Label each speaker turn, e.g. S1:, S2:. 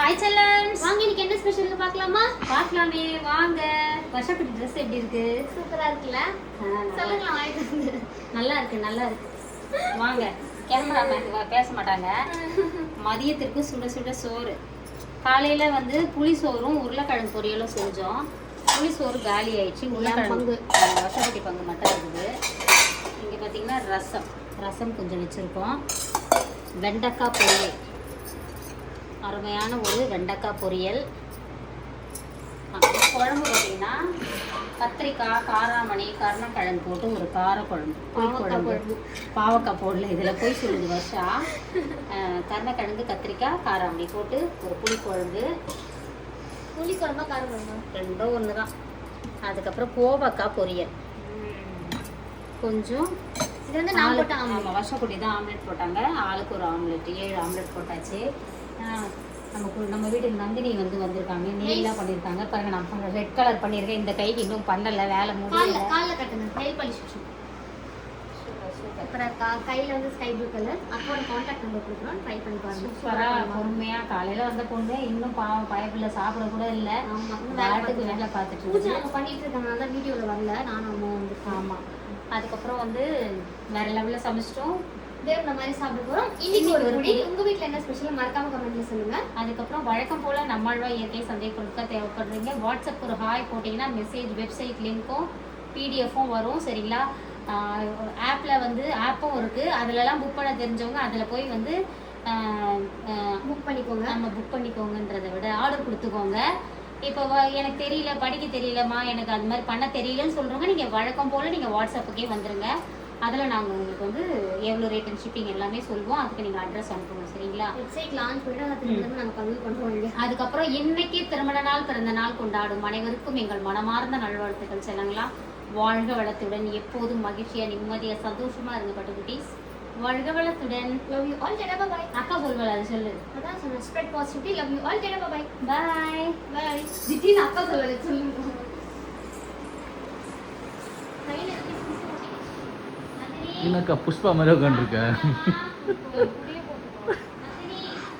S1: Hi செல்லம்ஸ்,
S2: வாங்க இன்னைக்கு என்ன ஸ்பெஷல்னு பார்க்கலாமா?
S1: பார்க்கலாமே வாங்க. வர்ஷாக்குட்டி ட்ரெஸ் எப்படி இருக்கு?
S2: சூப்பரா இருக்குல்ல? சொல்லுங்க வாங்கிட்டு.
S1: நல்லா இருக்கு நல்லா இருக்கு. வாங்க. கேமராமேன் பேச மாட்டாங்க. மதியத்திற்கு சுட சுட சோறு. காலையில வந்து புளி சோறும் உருளைக்கிழங்கு பொரியலும் செஞ்சோம். புளி சோறு காலி ஆயிடுச்சு. உருளைக்கிழங்கு வர்ஷாக்குட்டி பங்கு மட்டும் இருக்குது. இங்கே பார்த்தீங்கன்னா ரசம் கொஞ்சம் வச்சுருக்கோம். வெண்டைக்காய் பொரியல், அருமையான ஒரு வெண்டைக்காய் பொரியல். குழம்பு பார்த்தீங்கன்னா கத்திரிக்காய், காராமணி, கருணக்கிழங்கு போட்டு ஒரு காரக்குழம்பு, புளிக்குழம்பு. பாவக்காய் போடல, இதில் போய் சொல்லுது வருஷா. கருணக்கிழங்கு, கத்திரிக்காய், காராமணி போட்டு ஒரு புளிக்குழம்பு.
S2: புளிக்குழம்பா காரக்குழம்பா?
S1: ரெண்டும் ஒன்று தான். அதுக்கப்புறம் கோவக்காய் பொரியல். கொஞ்சம்
S2: இது வந்து நான் போட்ட
S1: ஆமாம், வர்ஷாக்குட்டி தான் ஆம்லெட் போட்டாங்க. ஆளுக்கு ஒரு ஆம்லெட், 7 ஆம்லெட் போட்டாச்சு. நம்ம வீட்டுக்கு நந்தினி வந்திருக்காங்க. நெய்லாம் பண்ணியிருக்காங்க பாருங்க. நான் ரெட் கலர் பண்ணியிருக்கேன். இந்த கைக்கு இன்னும் பண்ணலை, வேலை முடியல.
S2: காலில் கட்டுங்க, நெயில் பாலிஷ் வச்சு. சூப்பராக இருக்கா? கையில் வந்து ஸ்கை ப்ளூ கலர். அப்போட கான்டாக்ட் நம்பர் கொடுக்குறோம், ட்ரை பண்ணி பாருங்க.
S1: சூப்பராக பொறுமையாக காலையில் வந்த பொண்ணு இன்னும் பாவம் பயப்பில்லை, சாப்பிட கூட இல்லை.
S2: ஆமாம்,
S1: வேலைக்கு வேலை பார்த்துட்டு
S2: பூஜை நம்ம பண்ணிட்டு இருக்கனால தான் வீடியோவில் வரல. நானும் அம்மா வந்து.
S1: ஆமாம். அதுக்கப்புறம் வந்து வேற லெவலில் சமைச்சிட்டோம்.
S2: தேவ் மாதிரி சாப்பிட போகிறோம். இன்னைக்கு ஒரு குடி. உங்கள் வீட்டில் என்ன ஸ்பெஷல் மறக்காம கமெண்ட்ல சொல்லுங்க.
S1: அதுக்கப்புறம் வழக்கம் போல் நம்மளோட இயற்கை சந்தை பொருட்கள் தேவைப்படுறீங்க. வாட்ஸ்அப் ஒரு ஹாய் போட்டிங்கன்னா மெசேஜ், வெப்சைட் லிங்க்கும் பிடிஎஃப்பும் வரும். சரிங்களா? ஆப்பில் வந்து ஆப்பும் இருக்குது. அதிலலாம் புக் பண்ண தெரிஞ்சவங்க அதில் போய் வந்து
S2: புக் பண்ணிக்கோங்க.
S1: நம்ம புக் பண்ணிக்கோங்கன்றதை விட ஆர்டர் கொடுத்துக்கோங்க. இப்போ எனக்கு தெரியல, படிக்க தெரியலம்மா, எனக்கு அது மாதிரி பண்ண தெரியலன்னு சொல்கிறவங்க நீங்கள் வழக்கம் போல் நீங்கள் வாட்ஸ்அப்புக்கே வந்துடுங்க. அதில் நாங்கள் உங்களுக்கு வந்து எவ்வளோ ரேட் அண்ட் ஷிப்பிங் எல்லாமே சொல்லுவோம். அதுக்கு நீங்கள் அட்ரஸ் அனுப்புங்க. சரிங்களா?
S2: வெப்சைட் லான்ச் பண்ணிட்டு அதுலேருந்து நாங்கள் பதிவு பண்ணுறோம்.
S1: அதுக்கப்புறம் இன்னைக்கு திருமண நாள், பிறந்த நாள் கொண்டாடும் அனைவருக்கும் எங்கள் மனமார்ந்த நல்வாழ்த்துக்கள். செல்லுங்களா? வாழ்க வளத்துடன், எப்போதும் மகிழ்ச்சியாக, நிம்மதியாக, சந்தோஷமாக இருங்க பட்டுக்குட்டீஸ். வாழ்க வளத்துடன்.
S2: Love you all. Tata bye.
S1: அக்கா சொல்வல அது சொல்லு.
S2: அதான் சொன்ன, spread positivity. Love you all. Tata bye.
S1: Bye
S2: bye. திடீர்னு அக்கா சொல்லல, சொல்லுங்க.
S3: என்னக்கா புஷ்பா மாதிரி உட்காந்துருக்க?